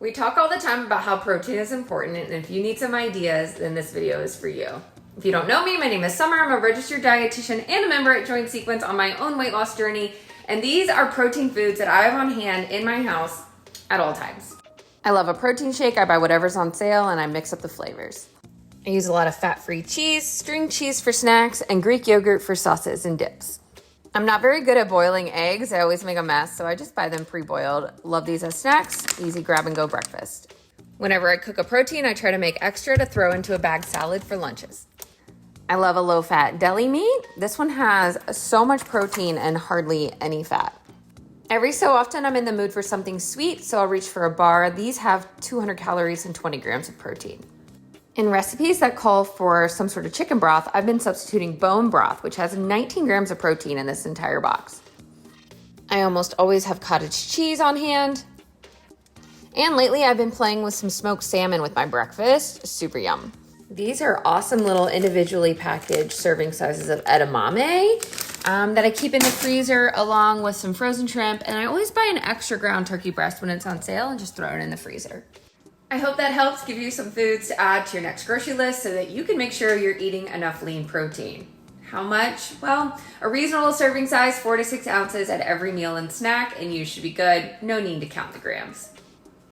We talk all the time about how protein is important, and if you need some ideas, then this video is for you. If you don't know me, my name is Summer. I'm a registered dietitian and a member at Joint Sequence on my own weight loss journey, and these are protein foods that I have on hand in my house at all times. I love a protein shake. I buy whatever's on sale and I mix up the flavors. I use a lot of fat-free cheese, string cheese for snacks, and Greek yogurt for sauces and dips. I'm not very good at boiling eggs. I always make a mess, so I just buy them pre-boiled. Love these as snacks, easy grab and go breakfast. Whenever I cook a protein, I try to make extra to throw into a bag salad for lunches. I love a low-fat deli meat. This one has so much protein and hardly any fat. Every so often, I'm in the mood for something sweet, so I'll reach for a bar. These have 200 calories and 20 grams of protein. In recipes that call for some sort of chicken broth, I've been substituting bone broth, which has 19 grams of protein in this entire box. I almost always have cottage cheese on hand. And lately, I've been playing with some smoked salmon with my breakfast. Super yum. These are awesome little individually packaged serving sizes of edamame that I keep in the freezer along with some frozen shrimp. And I always buy an extra ground turkey breast when it's on sale and just throw it in the freezer. I hope that helps give you some foods to add to your next grocery list so that you can make sure you're eating enough lean protein. How much? Well, a reasonable serving size, 4 to 6 ounces at every meal and snack, and you should be good. No need to count the grams.